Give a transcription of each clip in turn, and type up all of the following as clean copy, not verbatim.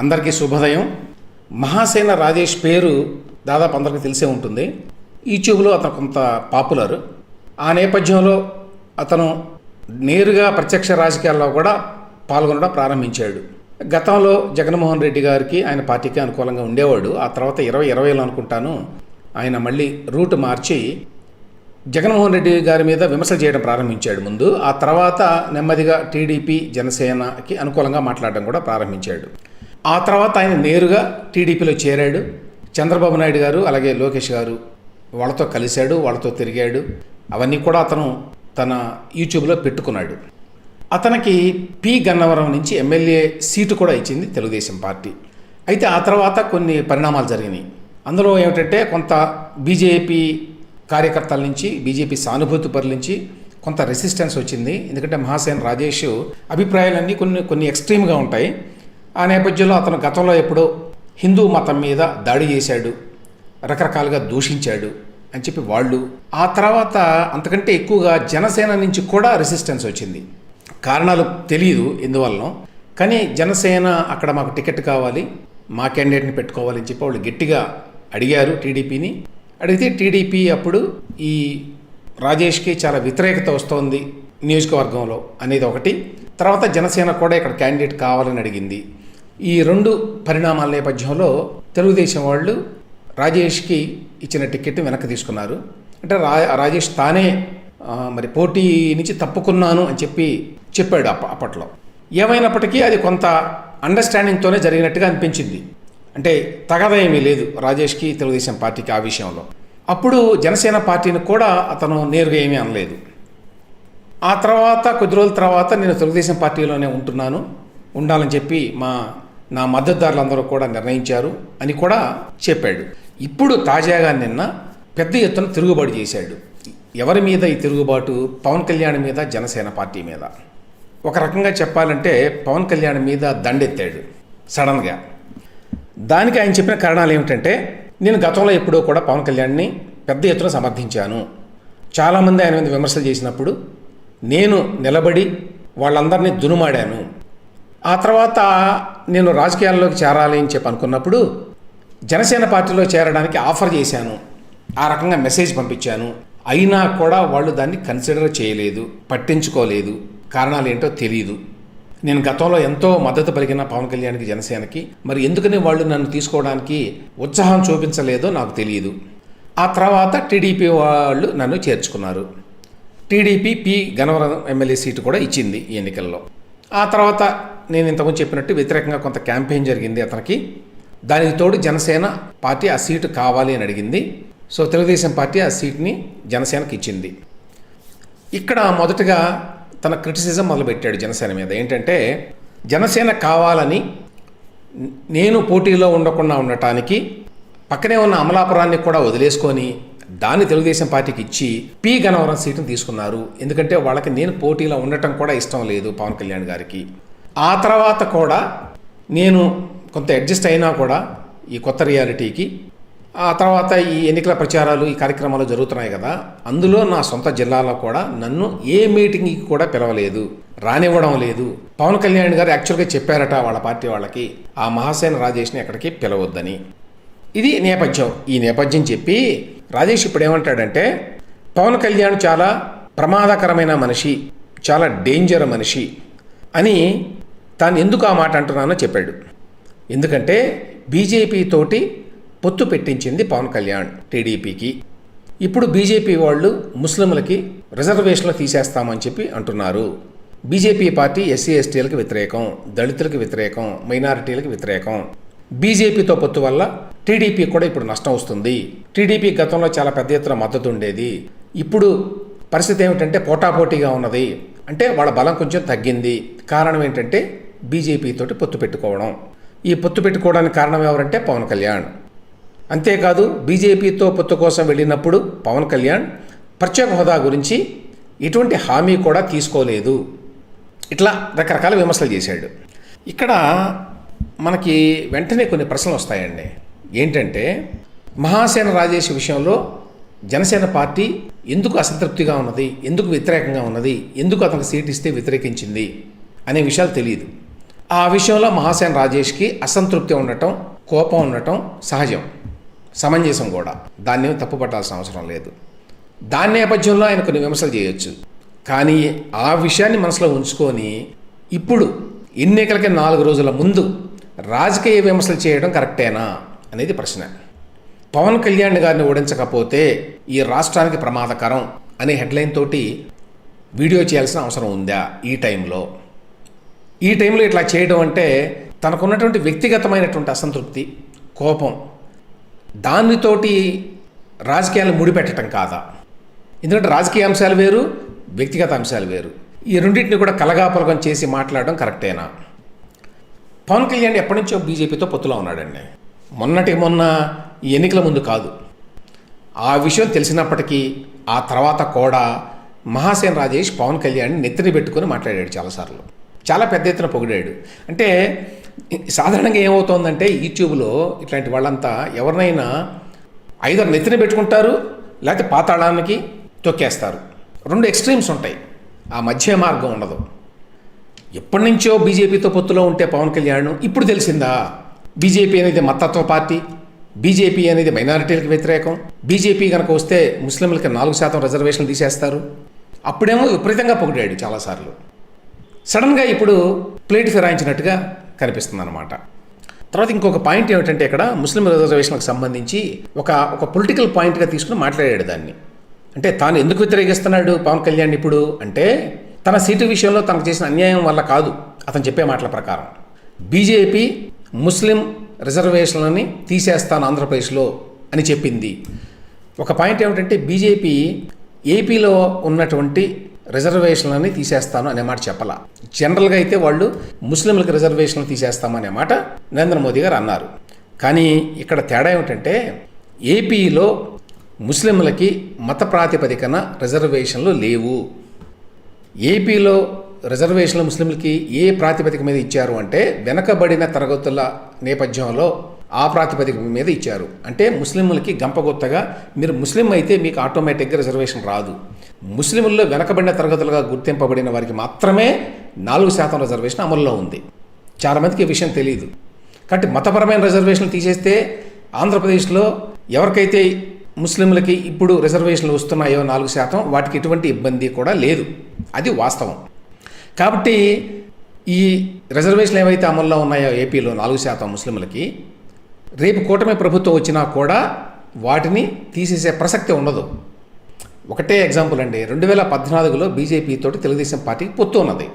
అందరికీ శుభోదయం. మహాసేన రాజేష్ పేరు దాదాపు అందరికీ తెలిసే ఉంటుంది. యూట్యూబ్లో అతను కొంత పాపులర్. ఆ నేపథ్యంలో అతను నేరుగా ప్రత్యక్ష రాజకీయాల్లో కూడా పాల్గొనడం ప్రారంభించాడు. గతంలో జగన్మోహన్ రెడ్డి గారికి ఆయన పార్టీకి అనుకూలంగా ఉండేవాడు. ఆ తర్వాత 2020లో అనుకుంటాను ఆయన మళ్ళీ రూట్ మార్చి జగన్మోహన్ రెడ్డి గారి మీద విమర్శలు చేయడం ప్రారంభించాడు ముందు. ఆ తర్వాత నెమ్మదిగా టీడీపీ జనసేనకి అనుకూలంగా మాట్లాడడం కూడా ప్రారంభించాడు. ఆ తర్వాత ఆయన నేరుగా టీడీపీలో చేరాడు. చంద్రబాబు నాయుడు గారు అలాగే లోకేష్ గారు వాళ్ళతో కలిశాడు, వాళ్ళతో తిరిగాడు. అవన్నీ కూడా అతను తన యూట్యూబ్లో పెట్టుకున్నాడు. అతనికి పి గన్నవరం నుంచి ఎమ్మెల్యే సీటు కూడా ఇచ్చింది తెలుగుదేశం పార్టీ. అయితే ఆ తర్వాత కొన్ని పరిణామాలు జరిగినాయి. అందులో ఏమిటంటే కొంత బీజేపీ కార్యకర్తల నుంచి, బీజేపీ సానుభూతి పరుల నుంచి కొంత రెసిస్టెన్స్ వచ్చింది. ఎందుకంటే మహాసేన రాజేష్ అభిప్రాయాలన్నీ కొన్ని ఎక్స్ట్రీమ్గా ఉంటాయి. ఆ నేపథ్యంలో అతను గతంలో ఎప్పుడో హిందూ మతం మీద దాడి చేశాడు, రకరకాలుగా దూషించాడు అని చెప్పి వాళ్ళు. ఆ తర్వాత అంతకంటే ఎక్కువగా జనసేన నుంచి కూడా రెసిస్టెన్స్ వచ్చింది. కారణాలు తెలియదు ఎందువలన, కానీ జనసేన అక్కడ మాకు టికెట్ కావాలి, మా క్యాండిడేట్ని పెట్టుకోవాలని చెప్పి వాళ్ళు గట్టిగా అడిగారు టీడీపీని. అడిగితే టీడీపీ అప్పుడు ఈ రాజేష్కి చాలా వ్యతిరేకత వస్తోంది నియోజకవర్గంలో అనేది ఒకటి. తర్వాత జనసేన కూడా ఇక్కడ క్యాండిడేట్ కావాలని అడిగింది. ఈ రెండు పరిణామాల నేపథ్యంలో తెలుగుదేశం వాళ్ళు రాజేష్కి ఇచ్చిన టికెట్ వెనక్కి తీసుకున్నారు. అంటే రాజేష్ తానే మరి పోటీ నుంచి తప్పుకున్నాను అని చెప్పాడు అప్పట్లో. ఏమైనప్పటికీ అది కొంత అండర్స్టాండింగ్తోనే జరిగినట్టుగా అనిపించింది. అంటే తగదా ఏమీ లేదు రాజేష్కి తెలుగుదేశం పార్టీకి ఆ విషయంలో. అప్పుడు జనసేన పార్టీని కూడా అతను నేరుగా ఏమీ అనలేదు. ఆ తర్వాత కొద్ది రోజుల తర్వాత నేను తెలుగుదేశం పార్టీలోనే ఉండాలని చెప్పి నా మద్దతుదారులందరూ కూడా నిర్ణయించారు అని కూడా చెప్పాడు. ఇప్పుడు తాజాగా నిన్న పెద్ద ఎత్తున తిరుగుబాటు చేశాడు. ఎవరి మీద ఈ తిరుగుబాటు? పవన్ కళ్యాణ్ మీద, జనసేన పార్టీ మీద. ఒక రకంగా చెప్పాలంటే పవన్ కళ్యాణ్ మీద దండెత్తాడు సడన్గా. దానికి ఆయన చెప్పిన కారణాలు ఏమిటంటే, నేను గతంలో ఎప్పుడో కూడా పవన్ కళ్యాణ్ని పెద్ద ఎత్తున సమర్థించాను. చాలామంది ఆయన మీద విమర్శలు చేసినప్పుడు నేను నిలబడి వాళ్ళందరినీ దునుమాడాను. ఆ తర్వాత నేను రాజకీయాల్లోకి చేరాలి అని చెప్పి అనుకున్నప్పుడు జనసేన పార్టీలో చేరడానికి ఆఫర్ చేశాను, ఆ రకంగా మెసేజ్ పంపించాను. అయినా కూడా వాళ్ళు దాన్ని కన్సిడర్ చేయలేదు, పట్టించుకోలేదు. కారణాలు ఏంటో తెలియదు. నేను గతంలో ఎంతో మద్దతు పలికిన పవన్ కళ్యాణ్కి, జనసేనకి, మరి ఎందుకని వాళ్ళు నన్ను తీసుకోవడానికి ఉత్సాహం చూపించలేదో నాకు తెలియదు. ఆ తర్వాత టీడీపీ వాళ్ళు నన్ను చేర్చుకున్నారు. TDP P Gannavaram MLA seat కూడా ఇచ్చింది ఈ ఎన్నికల్లో. ఆ తర్వాత నేను ఇంతకుముందు చెప్పినట్టు వ్యతిరేకంగా కొంత క్యాంపెయిన్ జరిగింది అతనికి. దానికి తోడు జనసేన పార్టీ ఆ సీటు కావాలి అని అడిగింది. సో తెలుగుదేశం పార్టీ ఆ సీట్ని జనసేనకి ఇచ్చింది. ఇక్కడ మొదటగా తన క్రిటిసిజం మొదలుపెట్టాడు జనసేన మీద. ఏంటంటే, జనసేన కావాలని నేను పోటీలో ఉండకుండా ఉండటానికి పక్కనే ఉన్న అమలాపురాన్ని కూడా వదిలేసుకొని దాన్ని తెలుగుదేశం పార్టీకి ఇచ్చి పి గన్నవరం సీటును తీసుకున్నారు. ఎందుకంటే వాళ్ళకి నేను పోటీలో ఉండటం కూడా ఇష్టం లేదు పవన్ కళ్యాణ్ గారికి. ఆ తర్వాత కూడా నేను కొంత అడ్జస్ట్ అయినా కూడా ఈ కొత్త రియాలిటీకి, ఆ తర్వాత ఈ ఎన్నికల ప్రచారాలు, ఈ కార్యక్రమాలు జరుగుతున్నాయి కదా, అందులో నా సొంత జిల్లాలో కూడా నన్ను ఏ మీటింగ్కి కూడా పిలవలేదు, రానివ్వడం లేదు. పవన్ కళ్యాణ్ గారు యాక్చువల్గా చెప్పారట వాళ్ళ పార్టీ వాళ్ళకి, ఆ మహాసేన రాజేష్ని ఎక్కడికి పిలవద్దని. ఇది నేపథ్యం. ఈ నేపథ్యం చెప్పి రాజేష్ ఇప్పుడు ఏమంటాడంటే, పవన్ కళ్యాణ్ చాలా ప్రమాదకరమైన మనిషి, చాలా డేంజర్ మనిషి అని తాను ఎందుకు ఆ మాట అంటున్నానో చెప్పాడు. ఎందుకంటే బీజేపీ తోటి పొత్తు పెట్టించింది పవన్ కళ్యాణ్ టీడీపీకి. ఇప్పుడు బీజేపీ వాళ్ళు ముస్లింలకి రిజర్వేషన్లు తీసేస్తామని చెప్పి అంటున్నారు. బీజేపీ పార్టీ ఎస్సీ ఎస్టీలకు వ్యతిరేకం, దళితులకు వ్యతిరేకం, మైనారిటీలకు వ్యతిరేకం. బీజేపీతో పొత్తు వల్ల టీడీపీ కూడా ఇప్పుడు నష్టం వస్తుంది. టీడీపీ గతంలో చాలా పెద్ద ఎత్తున మద్దతు ఉండేది. ఇప్పుడు పరిస్థితి ఏమిటంటే పోటాపోటీగా ఉన్నది. అంటే వాళ్ళ బలం కొంచెం తగ్గింది. కారణం ఏంటంటే బీజేపీ తోటి పొత్తు పెట్టుకోవడం. ఈ పొత్తు పెట్టుకోవడానికి కారణం ఎవరంటే పవన్ కళ్యాణ్. అంతేకాదు, బీజేపీతో పొత్తు కోసం వెళ్ళినప్పుడు పవన్ కళ్యాణ్ ప్రత్యేక హోదా గురించి ఎటువంటి హామీ కూడా తీసుకోలేదు. ఇట్లా రకరకాల విమర్శలు చేశాడు. ఇక్కడ మనకి వెంటనే కొన్ని ప్రశ్నలు వస్తాయండి. ఏంటంటే, మహాసేన రాజేష్ విషయంలో జనసేన పార్టీ ఎందుకు అసంతృప్తిగా ఉన్నది, ఎందుకు వ్యతిరేకంగా ఉన్నది, ఎందుకు అతనికి సీట్ ఇస్తే వ్యతిరేకించింది అనే విషయాలు తెలియదు. ఆ విషయంలో మహాసేన రాజేష్కి అసంతృప్తి ఉండటం, కోపం ఉండటం సహజం, సమంజసం కూడా. దాన్ని తప్పుపట్టాల్సిన అవసరం లేదు. దాని నేపథ్యంలో ఆయన కొన్ని విమర్శలు చేయొచ్చు. కానీ ఆ విషయాన్ని మనసులో ఉంచుకొని ఇప్పుడు ఎన్నికలకి 4 రోజుల ముందు రాజకీయ విమర్శలు చేయడం కరెక్టేనా అనేది ప్రశ్న. పవన్ కళ్యాణ్ గారిని ఓడించకపోతే ఈ రాష్ట్రానికి ప్రమాదకరం అనే హెడ్లైన్ తోటి వీడియో చేయాల్సిన అవసరం ఉందా ఈ టైంలో? ఈ టైంలో ఇట్లా చేయడం అంటే తనకున్నటువంటి వ్యక్తిగతమైనటువంటి అసంతృప్తి, కోపం, దానితోటి రాజకీయాలను ముడిపెట్టడం కాదా? ఎందుకంటే రాజకీయ అంశాలు వేరు, వ్యక్తిగత అంశాలు వేరు. ఈ రెండింటిని కూడా కలగాపులగం చేసి మాట్లాడడం కరెక్టేనా? పవన్ కళ్యాణ్ ఎప్పటి నుంచో బీజేపీతో పొత్తులో ఉన్నాడండి. మొన్న ఈ ఎన్నికల ముందు కాదు. ఆ విషయం తెలిసినప్పటికీ ఆ తర్వాత కూడా మహాసేన రాజేష్ పవన్ కళ్యాణ్ని నెత్తిని పెట్టుకొని మాట్లాడాడు చాలాసార్లు. చాలా పెద్ద ఎత్తున పొగిడాడు. అంటే సాధారణంగా ఏమవుతోందంటే యూట్యూబ్లో ఇట్లాంటి వాళ్ళంతా ఎవరినైనా ఐదర్ నెత్తిని పెట్టుకుంటారు, లేకపోతే పాతాళానికి తొక్కేస్తారు. 2 ఎక్స్ట్రీమ్స్ ఉంటాయి, ఆ మధ్య మార్గం ఉండదు. ఎప్పటి నుంచో బీజేపీతో పొత్తులో ఉంటే పవన్ కళ్యాణ్ ఇప్పుడు తెలిసిందా బీజేపీ అనేది మతత్వ పార్టీ, బీజేపీ అనేది మైనారిటీలకు వ్యతిరేకం, బీజేపీ కనుక వస్తే ముస్లింలకి 4% రిజర్వేషన్లు తీసేస్తారు? అప్పుడేమో విపరీతంగా పొగిడాడు చాలాసార్లు. సడన్గా ఇప్పుడు ప్లేట్ ఫిరాయించినట్టుగా కనిపిస్తుంది అన్నమాట. తర్వాత ఇంకొక పాయింట్ ఏమిటంటే ఇక్కడ ముస్లిం రిజర్వేషన్లకు సంబంధించి ఒక పొలిటికల్ పాయింట్గా తీసుకుని మాట్లాడాడు దాన్ని. అంటే తాను ఎందుకు వ్యతిరేకిస్తున్నాడు పవన్ కళ్యాణ్ ఇప్పుడు అంటే తన సీటు విషయంలో తనకు చేసిన అన్యాయం వల్ల కాదు. అతను చెప్పే మాటల ప్రకారం బీజేపీ ముస్లిం రిజర్వేషన్లని తీసేస్తాను ఆంధ్రప్రదేశ్లో అని చెప్పింది. ఒక పాయింట్ ఏమిటంటే బీజేపీ ఏపీలో ఉన్నటువంటి రిజర్వేషన్లని తీసేస్తాను అనే మాట చెప్పాల. జనరల్గా అయితే వాళ్ళు ముస్లింలకు రిజర్వేషన్లు తీసేస్తామనే మాట నరేంద్ర మోదీ గారు అన్నారు. కానీ ఇక్కడ తేడా ఏమిటంటే ఏపీలో ముస్లింలకి మత ప్రాతిపదికన రిజర్వేషన్లు లేవు. ఏపీలో రిజర్వేషన్లు ముస్లింలకి ఏ ప్రాతిపదిక మీద ఇచ్చారు అంటే వెనకబడిన తరగతుల నేపథ్యంలో ఆ ప్రాతిపదిక మీద ఇచ్చారు. అంటే ముస్లింలకి గంపగొత్తగా మీరు ముస్లిం అయితే మీకు ఆటోమేటిక్గా రిజర్వేషన్ రాదు. ముస్లింల్లో వెనకబడిన తరగతులుగా గుర్తింపబడిన వారికి మాత్రమే 4% రిజర్వేషన్ అమల్లో ఉంది. చాలామందికి ఈ విషయం తెలియదు. కాబట్టి మతపరమైన రిజర్వేషన్లు తీసేస్తే ఆంధ్రప్రదేశ్లో ఎవరికైతే ముస్లింలకి ఇప్పుడు రిజర్వేషన్లు వస్తున్నాయో 4%, వాటికి ఎటువంటి ఇబ్బంది కూడా లేదు. అది వాస్తవం. కాబట్టి ఈ రిజర్వేషన్లు ఏవైతే అమల్లో ఉన్నాయో ఏపీలో 4% ముస్లింలకి రేపు కూటమి ప్రభుత్వం వచ్చినా కూడా వాటిని తీసేసే ప్రసక్తి ఉండదు. ఒకటే ఎగ్జాంపుల్ అండి, 2014లో బీజేపీ తోటి తెలుగుదేశం పార్టీకి పొత్తు ఉన్నది.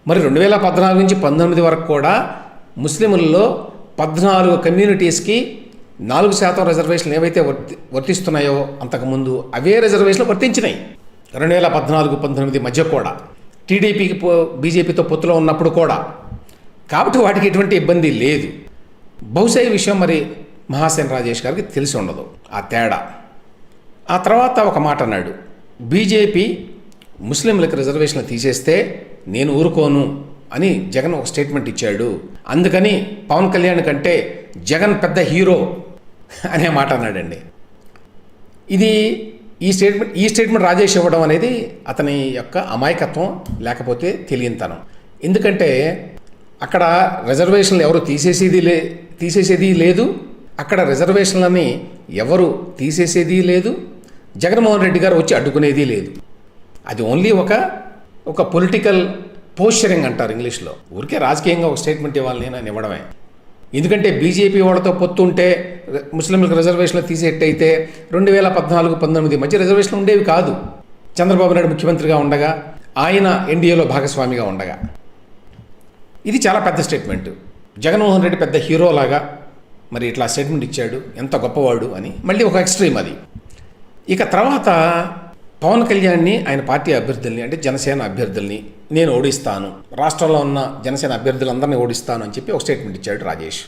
మరి 2014 నుంచి 19 వరకు కూడా ముస్లింలలో 14 కమ్యూనిటీస్కి 4% రిజర్వేషన్లు ఏవైతే వర్తిస్తున్నాయో అంతకుముందు అవే రిజర్వేషన్లు వర్తించినాయి. 2014-19 మధ్య కూడా టీడీపీకి బీజేపీతో పొత్తులో ఉన్నప్పుడు కూడా. కాబట్టి వాటికి ఎటువంటి ఇబ్బంది లేదు. బహుశా ఈ విషయం మరి మహాసేన రాజేష్ గారికి తెలిసి ఉండదు ఆ తేడా. ఆ తర్వాత ఒక మాట అన్నాడు, బీజేపీ ముస్లింలకు రిజర్వేషన్లు తీసేస్తే నేను ఊరుకోను అని జగన్ ఒక స్టేట్మెంట్ ఇచ్చాడు. అందుకని పవన్ కళ్యాణ్ కంటే జగన్ పెద్ద హీరో అనే మాట అన్నాడండి. ఈ స్టేట్మెంట్ రాజేష్ ఇవ్వడం అనేది అతని యొక్క అమాయకత్వం లేకపోతే తెలియనితనం. ఎందుకంటే అక్కడ రిజర్వేషన్లు ఎవరు తీసేసేది లేదు, అక్కడ రిజర్వేషన్లని ఎవరు తీసేసేది లేదు, జగన్మోహన్ రెడ్డి గారు వచ్చి అడ్డుకునేది లేదు. అది ఓన్లీ ఒక పొలిటికల్ పోస్చరింగ్ అంటారు ఇంగ్లీష్లో. ఊరికే రాజకీయంగా ఒక స్టేట్మెంట్ ఇవ్వాలి నేను ఇవ్వడమే. ఎందుకంటే బీజేపీ వాళ్ళతో పొత్తుంటే ముస్లింలకు రిజర్వేషన్లు తీసేట్టయితే 2014-19 మధ్య రిజర్వేషన్లు ఉండేవి కాదు. చంద్రబాబు నాయుడు ముఖ్యమంత్రిగా ఉండగా, ఆయన ఎన్డీఏలో భాగస్వామిగా ఉండగా. ఇది చాలా పెద్ద స్టేట్మెంట్. జగన్మోహన్ రెడ్డి పెద్ద హీరోలాగా మరి ఇట్లా స్టేట్మెంట్ ఇచ్చాడు, ఎంత గొప్పవాడు అని మళ్ళీ ఒక ఎక్స్ట్రీమ్ అది. ఇక తర్వాత పవన్ కళ్యాణ్ని ఆయన పార్టీ అభ్యర్థుల్ని అంటే జనసేన అభ్యర్థుల్ని నేను ఓడిస్తాను, రాష్ట్రంలో ఉన్న జనసేన అభ్యర్థులందరినీ ఓడిస్తాను అని చెప్పి ఒక స్టేట్మెంట్ ఇచ్చాడు రాజేష్.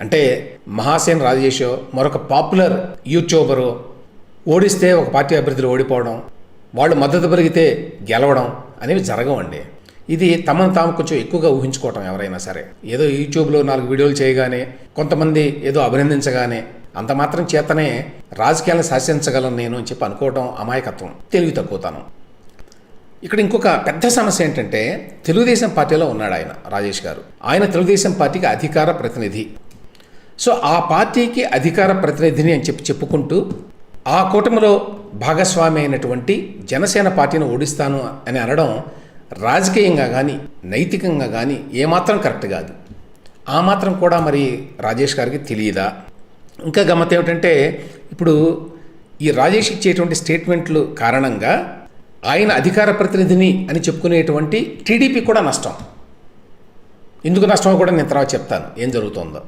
అంటే మహాసేన రాజేష్ మరొక పాపులర్ యూట్యూబరు ఓడిస్తే ఒక పార్టీ అభ్యర్థులు ఓడిపోవడం, వాళ్ళు మద్దతు పెరిగితే గెలవడం అనేవి జరగవండి. ఇది తమను తాము కొంచెం ఎక్కువగా ఊహించుకోవటం ఎవరైనా సరే. ఏదో యూట్యూబ్లో 4 వీడియోలు చేయగానే, కొంతమంది ఏదో అభినందించగానే అంత మాత్రం చేతనే రాజకీయాలను శాసించగలను నేను అని చెప్పి అనుకోవటం అమాయకత్వం, తెలివి తక్కువతనం. ఇక్కడ ఇంకొక పెద్ద సమస్య ఏంటంటే తెలుగుదేశం పార్టీలో ఉన్నాడు ఆయన రాజేష్ గారు. ఆయన తెలుగుదేశం పార్టీకి అధికార ప్రతినిధి. సో ఆ పార్టీకి అధికార ప్రతినిధిని అని చెప్పుకుంటూ ఆ కూటమిలో భాగస్వామి అయినటువంటి జనసేన పార్టీని ఓడిస్తాను అని అనడం రాజకీయంగా కానీ నైతికంగా కానీ ఏమాత్రం కరెక్ట్ కాదు. ఆ మాత్రం కూడా మరి రాజేష్ గారికి తెలియదా? ఇంకా గమ్మత్ ఏమిటంటే ఇప్పుడు ఈ రాజేష్ ఇచ్చేటువంటి స్టేట్మెంట్లు కారణంగా ఆయన అధికార ప్రతినిధిని అని చెప్పుకునేటువంటి టీడీపీ కూడా నష్టం. ఎందుకు నష్టమో కూడా నేను తర్వాత చెప్తాను ఏం జరుగుతుందో.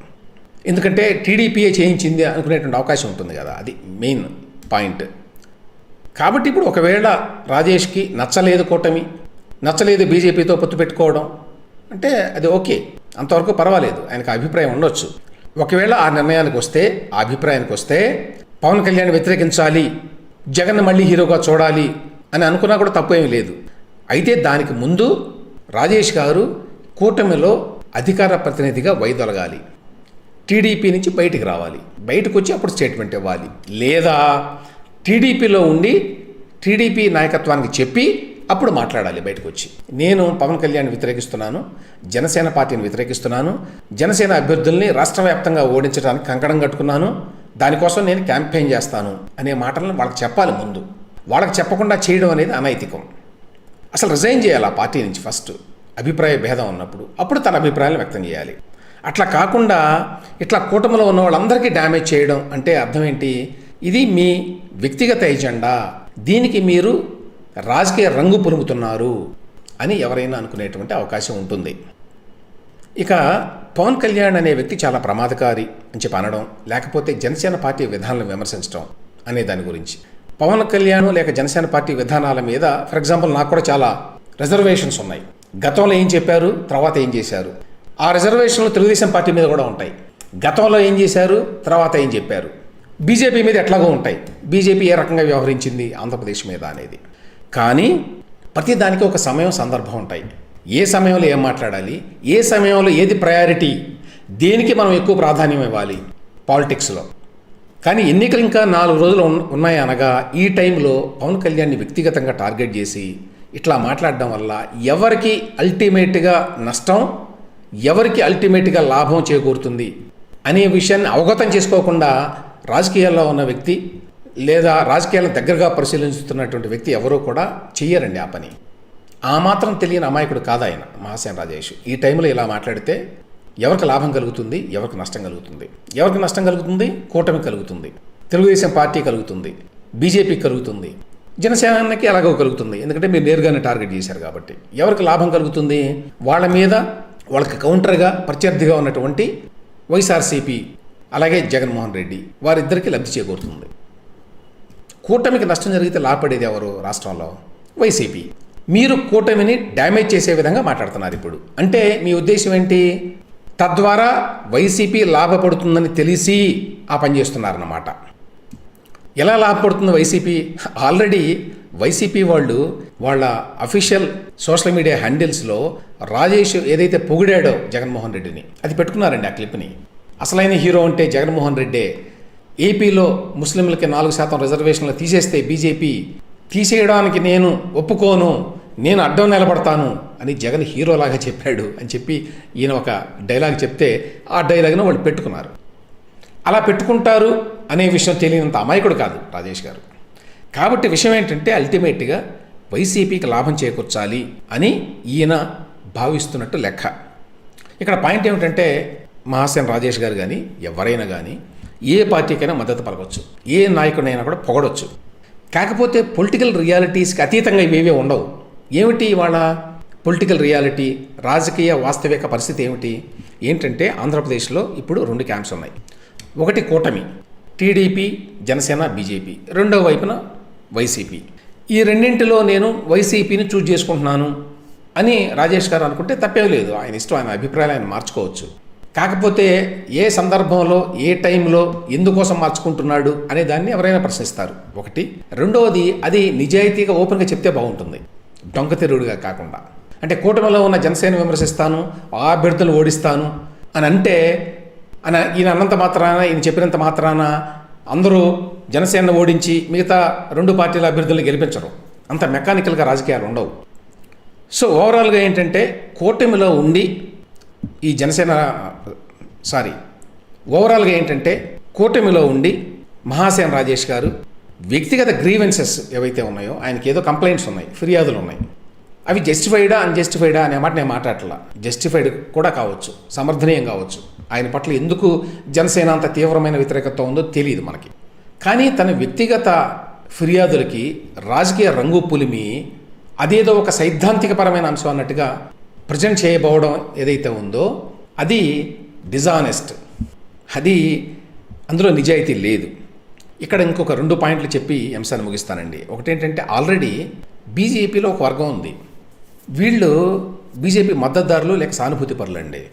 ఎందుకంటే టీడీపీయే చేయించింది అనుకునేటువంటి అవకాశం ఉంటుంది కదా, అది మెయిన్ పాయింట్. కాబట్టి ఇప్పుడు ఒకవేళ రాజేష్కి నచ్చలేదు కూటమి, నచ్చలేదు బీజేపీతో పొత్తు పెట్టుకోవడం అంటే అది ఓకే, అంతవరకు పర్వాలేదు, ఆయనకు అభిప్రాయం ఉండొచ్చు. ఒకవేళ ఆ నిర్ణయానికి వస్తే, ఆ అభిప్రాయానికి వస్తే పవన్ కళ్యాణ్ వ్యతిరేకించాలి, జగన్ మళ్ళీ హీరోగా చూడాలి అని అనుకున్నా కూడా తప్పేమీ లేదు. అయితే దానికి ముందు రాజేష్ గారు కూటమిలో అధికార ప్రతినిధిగా వైదొలగాలి, టీడీపీ నుంచి బయటికి రావాలి, బయటకు వచ్చి అప్పుడు స్టేట్మెంట్ ఇవ్వాలి. లేదా టీడీపీలో ఉండి టీడీపీ నాయకత్వానికి చెప్పి అప్పుడు మాట్లాడాలి బయటకు వచ్చి. నేను పవన్ కళ్యాణ్ వ్యతిరేకిస్తున్నాను, జనసేన పార్టీని వ్యతిరేకిస్తున్నాను, జనసేన అభ్యర్థుల్ని రాష్ట్ర వ్యాప్తంగా ఓడించడానికి కంకణం కట్టుకున్నాను, దానికోసం నేను క్యాంపెయిన్ చేస్తాను అనే మాటలను వాళ్ళకి చెప్పాలి ముందు. వాళ్ళకి చెప్పకుండా చేయడం అనేది అనైతికం. అసలు రిజైన్ చేయాలి ఆ పార్టీ నుంచి ఫస్ట్, అభిప్రాయ భేదం ఉన్నప్పుడు, అప్పుడు తన అభిప్రాయాలను వ్యక్తం చేయాలి. అట్లా కాకుండా ఇట్లా కూటమిలో ఉన్న వాళ్ళందరికీ డ్యామేజ్ చేయడం అంటే అర్థం ఏంటి? ఇది మీ వ్యక్తిగత ఎజెండా, దీనికి మీరు రాజకీయ రంగు పులుముతున్నారు అని ఎవరైనా అనుకునేటువంటి అవకాశం ఉంటుంది. ఇక పవన్ కళ్యాణ్ అనే వ్యక్తి చాలా ప్రమాదకారి అని చెప్పి అనడం, లేకపోతే జనసేన పార్టీ విధానాలను విమర్శించడం అనే దాని గురించి. పవన్ కళ్యాణ్ లేక జనసేన పార్టీ విధానాల మీద ఫర్ ఎగ్జాంపుల్ నాకు కూడా చాలా రిజర్వేషన్స్ ఉన్నాయి. గతంలో ఏం చెప్పారు, తర్వాత ఏం చేశారు, ఆ రిజర్వేషన్లు తెలుగుదేశం పార్టీ మీద కూడా ఉంటాయి. గతంలో ఏం చేశారు, తర్వాత ఏం చెప్పారు. బీజేపీ మీద ఎట్లాగో ఉంటాయి, బీజేపీ ఏ రకంగా వ్యవహరించింది ఆంధ్రప్రదేశ్ మీద అనేది. కానీ ప్రతి దానికి ఒక సమయం సందర్భం ఉంటాయి. ఏ సమయంలో ఏం మాట్లాడాలి, ఏ సమయంలో ఏది ప్రయారిటీ, దేనికి మనం ఎక్కువ ప్రాధాన్యం ఇవ్వాలి పాలిటిక్స్లో. కానీ ఎన్నికలు ఇంకా 4 రోజులు ఉన్నాయి అనగా ఈ టైంలో పవన్ కళ్యాణ్ని వ్యక్తిగతంగా టార్గెట్ చేసి ఇట్లా మాట్లాడడం వల్ల ఎవరికి అల్టిమేట్గా నష్టం, ఎవరికి అల్టిమేట్గా లాభం చేకూరుతుంది అనే విషయాన్ని అవగతం చేసుకోకుండా రాజకీయాల్లో ఉన్న వ్యక్తి లేదా రాజకీయాలను దగ్గరగా పరిశీలిస్తున్నటువంటి వ్యక్తి ఎవరూ కూడా చెయ్యరండి ఆ పని. ఆ మాత్రం తెలియని అమాయకుడు కాదు ఆయన మహాసేన రాజేష్. ఈ టైంలో ఇలా మాట్లాడితే ఎవరికి లాభం కలుగుతుంది, ఎవరికి నష్టం కలుగుతుంది? ఎవరికి నష్టం కలుగుతుంది? కూటమి కలుగుతుంది, తెలుగుదేశం పార్టీ కలుగుతుంది, బీజేపీకి కలుగుతుంది, జనసేనకి ఎలాగో కలుగుతుంది. ఎందుకంటే మీరు నేరుగానే టార్గెట్ చేశారు కాబట్టి. ఎవరికి లాభం కలుగుతుంది? వాళ్ళ మీద వాళ్ళకి కౌంటర్గా ప్రత్యర్థిగా ఉన్నటువంటి వైఎస్ఆర్సీపీ అలాగే జగన్మోహన్ రెడ్డి వారిద్దరికీ లబ్ధి చేకూరుతుంది. కూటమికి నష్టం జరిగితే లాభపడేది ఎవరు రాష్ట్రంలో? వైసీపీ. మీరు కూటమిని డ్యామేజ్ చేసే విధంగా మాట్లాడుతున్నారు ఇప్పుడు. అంటే మీ ఉద్దేశం ఏంటి? తద్వారా వైసీపీ లాభపడుతుందని తెలిసి ఆ పని చేస్తున్నారన్నమాట. ఎలా లాభపడుతుంది వైసీపీ? ఆల్రెడీ వైసీపీ వాళ్ళు వాళ్ళ అఫీషియల్ సోషల్ మీడియా హ్యాండిల్స్లో రాజేష్ ఏదైతే పొగిడాడో జగన్మోహన్ రెడ్డిని అది పెట్టుకున్నారండి. ఆ క్లిప్ని. అసలైన హీరో అంటే జగన్మోహన్ రెడ్డే. ఏపీలో ముస్లింలకి 4% రిజర్వేషన్లు తీసేస్తే బీజేపీ తీసేయడానికి నేను ఒప్పుకోను, నేను అడ్డం నిలబడతాను అని జగన్ హీరోలాగా చెప్పాడు అని చెప్పి ఈయన ఒక డైలాగ్ చెప్తే ఆ డైలాగ్ను వాళ్ళు పెట్టుకున్నారు. అలా పెట్టుకుంటారు అనే విషయం తెలియనంత అమాయకుడు కాదు రాజేష్ గారు. కాబట్టి విషయం ఏంటంటే అల్టిమేట్గా వైసీపీకి లాభం చేకూర్చాలి అని ఈయన భావిస్తున్నట్టు లెక్క. ఇక్కడ పాయింట్ ఏమిటంటే మహాసేన రాజేష్ గారు కానీ ఎవరైనా కానీ ఏ పార్టీకైనా మద్దతు పలకొచ్చు, ఏ నాయకుడైనా కూడా పొగడొచ్చు. కాకపోతే పొలిటికల్ రియాలిటీస్కి అతీతంగా ఇవేవే ఉండవు. ఏమిటి వాళ్ళ పొలిటికల్ రియాలిటీ, రాజకీయ వాస్తవిక పరిస్థితి ఏమిటి? ఏంటంటే ఆంధ్రప్రదేశ్లో ఇప్పుడు 2 క్యాంప్స్ ఉన్నాయి. ఒకటి కూటమి, టీడీపీ, జనసేన, బీజేపీ. రెండో వైపున వైసీపీ. ఈ రెండింటిలో నేను వైసీపీని చూజ్ చేసుకుంటున్నాను అని రాజేష్ గారు అనుకుంటే తప్పేం లేదు, ఆయన ఇష్టం, ఆయన అభిప్రాయాలు ఆయన మార్చుకోవచ్చు. కాకపోతే ఏ సందర్భంలో, ఏ టైంలో, ఎందుకోసం మార్చుకుంటున్నాడు అనే దాన్ని ఎవరైనా ప్రశ్నిస్తారు. ఒకటి. రెండవది, అది నిజాయితీగా ఓపెన్గా చెప్తే బాగుంటుంది, దొంగతిరుగుడుగా కాకుండా. అంటే కూటమిలో ఉన్న జనసేన విమర్శిస్తాను, ఆ అభ్యర్థులను ఓడిస్తాను అని అంటే ఈయన అన్నంత మాత్రాన, ఈయన చెప్పినంత మాత్రాన అందరూ జనసేన ఓడించి మిగతా 2 పార్టీల అభ్యర్థులను గెలిపించరు. అంత మెకానికల్గా రాజకీయాలు ఉండవు. సో ఓవరాల్గా ఏంటంటే కూటమిలో ఉండి ఈ జనసేన ఓవరాల్గా ఏంటంటే కూటమిలో ఉండి మహాసేన రాజేష్ గారు వ్యక్తిగత గ్రీవెన్సెస్ ఏవైతే ఉన్నాయో, ఆయనకి ఏదో కంప్లైంట్స్ ఉన్నాయి, ఫిర్యాదులు ఉన్నాయి. అవి జస్టిఫైడా అన్జస్టిఫైడా అనే మాట నేను మాట్లాడట్లా. జస్టిఫైడ్ కూడా కావచ్చు, సమర్థనీయం కావచ్చు. ఆయన పట్ల ఎందుకు జనసేన అంత తీవ్రమైన వ్యతిరేకత ఉందో తెలియదు మనకి. కానీ తన వ్యక్తిగత ఫిర్యాదులకి రాజకీయ రంగు పులిమి అదేదో ఒక సైద్ధాంతికపరమైన అంశం అన్నట్టుగా ప్రజెంట్ చేయబోవడం ఏదైతే ఉందో అది డిజానెస్ట్, అది అందులో నిజాయితీ లేదు. ఇక్కడ ఇంకొక 2 పాయింట్లు చెప్పి అంశాన్ని ముగిస్తానండి. ఒకటేంటంటే ఆల్రెడీ బీజేపీలో ఒక వర్గం ఉంది. వీళ్ళు బీజేపీ మద్దతుదారులు లేక సానుభూతి పరులండి.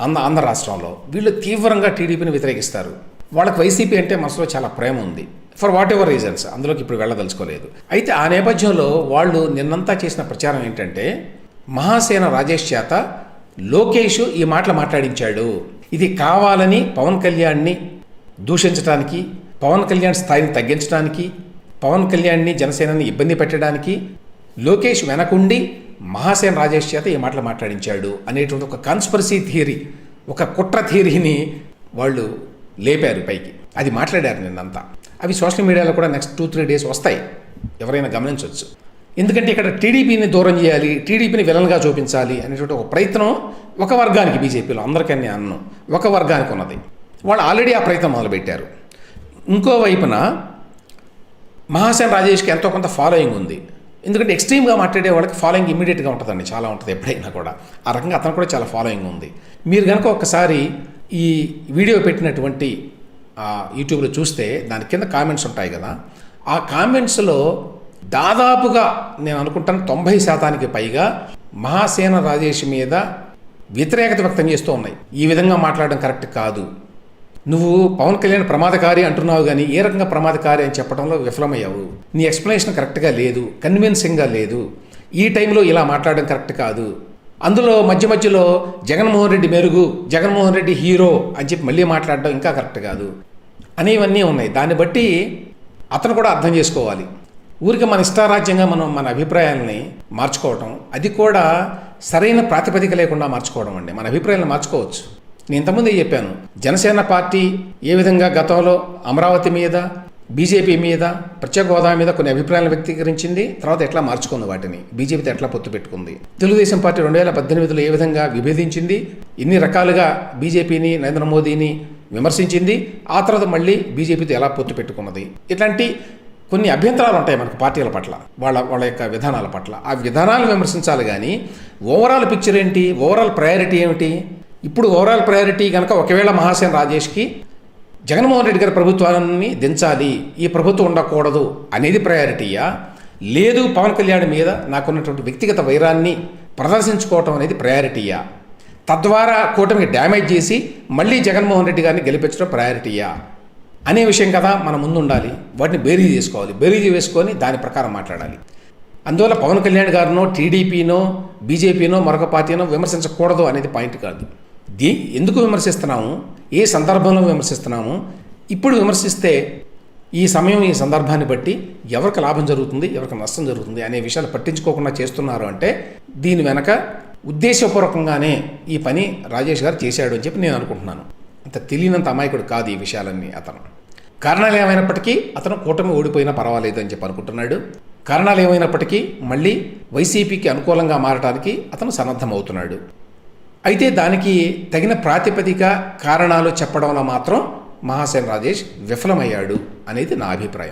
ఆంధ్ర రాష్ట్రంలో వీళ్ళు తీవ్రంగా టీడీపీని వ్యతిరేకిస్తారు. వాళ్ళకి వైసీపీ అంటే మనసులో చాలా ప్రేమ ఉంది, ఫర్ వాట్ ఎవర్ రీజన్స్, అందులోకి ఇప్పుడు వెళ్ళదలుచుకోలేదు. అయితే ఆ నేపథ్యంలో వాళ్ళు నిన్నంతా చేసిన ప్రచారం ఏంటంటే మహాసేన రాజేష్ చేత లోకేష్ ఈ మాటలు మాట్లాడించాడు, ఇది కావాలని పవన్ కళ్యాణ్ని దూషించడానికి, పవన్ కళ్యాణ్ స్థాయిని తగ్గించడానికి, పవన్ కళ్యాణ్ని జనసేనని ఇబ్బంది పెట్టడానికి లోకేష్ వెనకుండి మహాసేన రాజేష్ చేత ఈ మాటలు మాట్లాడించాడు అనేటువంటి ఒక కాన్స్పిరసీ థియరీ, ఒక కుట్ర థియరీని వాళ్ళు లేపారు పైకి. అది మాట్లాడారు నిన్నంతా. అవి సోషల్ మీడియాలో కూడా నెక్స్ట్ 2-3 డేస్ వస్తాయి, ఎవరైనా గమనించవచ్చు. ఎందుకంటే ఇక్కడ టీడీపీని దూరం చేయాలి, టీడీపీని విలన్గా చూపించాలి అనేటువంటి ఒక ప్రయత్నం ఒక వర్గానికి, బీజేపీలో అందరికీ అన్నం ఒక వర్గానికి ఉన్నది. వాళ్ళు ఆల్రెడీ ఆ ప్రయత్నం మొదలుపెట్టారు. ఇంకోవైపున మహాసేన రాజేష్కి ఎంతో కొంత ఫాలోయింగ్ ఉంది. ఎందుకంటే ఎక్స్ట్రీమ్గా మాట్లాడే వాళ్ళకి ఫాలోయింగ్ ఇమీడియట్గా ఉంటుందండి, చాలా ఉంటుంది ఎప్పుడైనా కూడా. ఆ రకంగా అతను కూడా చాలా ఫాలోయింగ్ ఉంది. మీరు కనుక ఒక్కసారి ఈ వీడియో పెట్టినటువంటి యూట్యూబ్లో చూస్తే దాని కింద కామెంట్స్ ఉంటాయి కదా, ఆ కామెంట్స్లో దాదాపుగా నేను అనుకుంటాను 90% పైగా మహాసేన రాజేష్ మీద వ్యతిరేకత వ్యక్తం చేస్తూ ఉన్నాయి. ఈ విధంగా మాట్లాడడం కరెక్ట్ కాదు, నువ్వు పవన్ కళ్యాణ్ ప్రమాదకారి అంటున్నావు కానీ ఏ రకంగా ప్రమాదకారి అని చెప్పడంలో విఫలమయ్యావు, నీ ఎక్స్ప్లెనేషన్ కరెక్ట్గా లేదు, కన్విన్సింగ్గా లేదు, ఈ టైంలో ఇలా మాట్లాడడం కరెక్ట్ కాదు, అందులో మధ్యలో జగన్మోహన్ రెడ్డి మెరుగు, జగన్మోహన్ రెడ్డి హీరో అని చెప్పి మళ్ళీ మాట్లాడడం ఇంకా కరెక్ట్ కాదు అనేవన్నీ ఉన్నాయి. దాన్ని బట్టి అతను కూడా అర్థం చేసుకోవాలి. ఊరికి మన ఇష్టారాజ్యంగా మనం మన అభిప్రాయాలని మార్చుకోవటం, అది కూడా సరైన ప్రాతిపదిక లేకుండా మార్చుకోవడం అండి. మన అభిప్రాయాలను మార్చుకోవచ్చు. నేను ఇంతకుముందే చెప్పాను, జనసేన పార్టీ ఏ విధంగా గతంలో అమరావతి మీద, బీజేపీ మీద, ప్రత్యేక హోదా మీద కొన్ని అభిప్రాయాలను వ్యక్తీకరించింది, తర్వాత ఎట్లా మార్చుకుంది, వాటిని బీజేపీతో ఎట్లా పొత్తు పెట్టుకుంది. తెలుగుదేశం పార్టీ 2018లో ఏ విధంగా విభేదించింది, ఎన్ని రకాలుగా బీజేపీని, నరేంద్ర మోదీని విమర్శించింది, ఆ తర్వాత మళ్ళీ బీజేపీతో ఎలా పొత్తు పెట్టుకున్నది. ఇట్లాంటి కొన్ని అభ్యంతరాలు ఉంటాయి మనకు పార్టీల పట్ల, వాళ్ళ యొక్క విధానాల పట్ల. ఆ విధానాలు విమర్శించాలి కానీ ఓవరాల్ పిక్చర్ ఏంటి, ఓవరాల్ ప్రయారిటీ ఏమిటి. ఇప్పుడు ఓవరాల్ ప్రయారిటీ కనుక ఒకవేళ మహాసేన రాజేష్కి జగన్మోహన్ రెడ్డి గారి ప్రభుత్వాన్ని దించాలి, ఈ ప్రభుత్వం ఉండకూడదు అనేది ప్రయారిటీయా, లేదు పవన్ కళ్యాణ్ మీద నాకున్నటువంటి వ్యక్తిగత వైరాన్ని ప్రదర్శించుకోవటం అనేది ప్రయారిటీయా, తద్వారా కూటమికి డ్యామేజ్ చేసి మళ్ళీ జగన్మోహన్ రెడ్డి గారిని గెలిపించడం ప్రయారిటీయా అనే విషయం కదా మన ముందు ఉండాలి. వాటిని బేరీజ్ చేసుకోవాలి, బేరీజ్ వేసుకొని దాని ప్రకారం మాట్లాడాలి. అందువల్ల పవన్ కళ్యాణ్ గారినో, టీడీపీనో, బీజేపీనో, మరొక పార్టీనో విమర్శించకూడదు అనేది పాయింట్ కాదు. ఎందుకు విమర్శిస్తున్నాము, ఏ సందర్భంలో విమర్శిస్తున్నాము, ఇప్పుడు విమర్శిస్తే ఈ సమయం, ఈ సందర్భాన్ని బట్టి ఎవరికి లాభం జరుగుతుంది, ఎవరికి నష్టం జరుగుతుంది అనే విషయాలు పట్టించుకోకుండా చేస్తున్నారు అంటే దీని వెనక ఉద్దేశపూర్వకంగానే ఈ పని రాజేష్ గారు చేశాడు అని చెప్పి నేను అనుకుంటున్నాను. అంత తెలియనంత అమాయకుడు కాదు ఈ విషయాలన్నీ అతను. కారణాలు ఏమైనప్పటికీ అతను కూటమి ఓడిపోయినా పర్వాలేదు అని చెప్పి అనుకుంటున్నాడు. కారణాలు ఏమైనప్పటికీ మళ్ళీ వైసీపీకి అనుకూలంగా మారడానికి అతను సన్నద్ధమవుతున్నాడు. అయితే దానికి తగిన ప్రాతిపదిక కారణాలు చెప్పడంలో మాత్రం మహాసేన రాజేష్ విఫలమయ్యాడు అనేది నా అభిప్రాయం.